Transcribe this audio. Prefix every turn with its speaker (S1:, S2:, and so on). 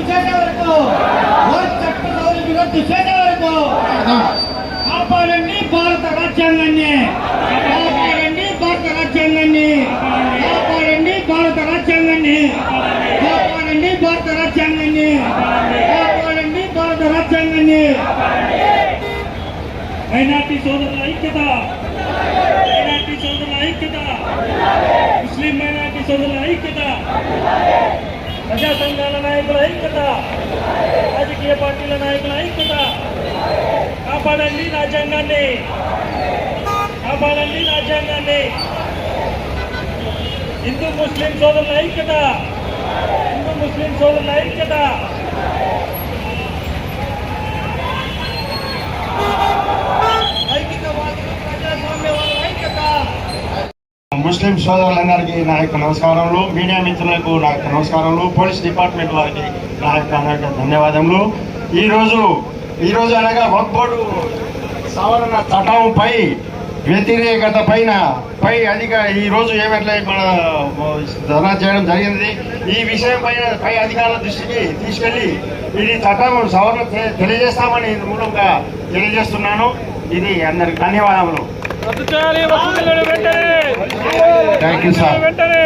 S1: చేసే వరకు, చట్ట సౌలభ్యం రద్దు చేసే వరకు కాపాడండి భారత రాజ్యాంగాన్ని, కాపాడండి భారత రాజ్యాంగాన్ని, కాపాడండి భారత రాజ్యాంగాన్ని, కాపాడండి భారత రాజ్యాంగాన్ని, కాపాడండి భారత రాజ్యాంగాన్ని. మైనార్టీ సోదరుల ఐక్యత, మైనార్టీ సోదరుల ఐక్యత, ముస్లిం మైనార్టీ సోదరుల ఐక్యత, ప్రజా సంఘాల నాయకుల ఐక్యత, రాజకీయ పార్టీల నాయకుల ఐక్యత. కాపాడండి రాజ్యాంగాన్ని, కాపాడండి రాజ్యాంగాన్ని. హిందూ ముస్లిం సోదరుల ఐక్యత, హిందూ ముస్లిం సోదరుల ఐక్యత.
S2: ముస్లిం సోదరులందరికీ నా యొక్క నమస్కారములు, మీడియా మిత్రులకు నా యొక్క నమస్కారములు, పోలీస్ డిపార్ట్మెంట్ వారికి నా యొక్క ధన్యవాదములు. ఈరోజు అనగా వక్ఫ్ బోర్డు సవరణ చట్టంపై వ్యతిరేకత పై ఈరోజు ఏమైనా మన ధర్నా చేయడం జరిగింది. ఈ విషయం పై అధికారుల దృష్టికి తీసుకెళ్లి ఇది చట్టం సవరణ తెలియజేస్తామని మూలంగా తెలియజేస్తున్నాను. ఇది అందరికి ధన్యవాదములు.
S3: రద్దు చేయాలి, వసూలు వెంటనే,
S2: థ్యాంక్ యూ సార్.
S3: వెంటనే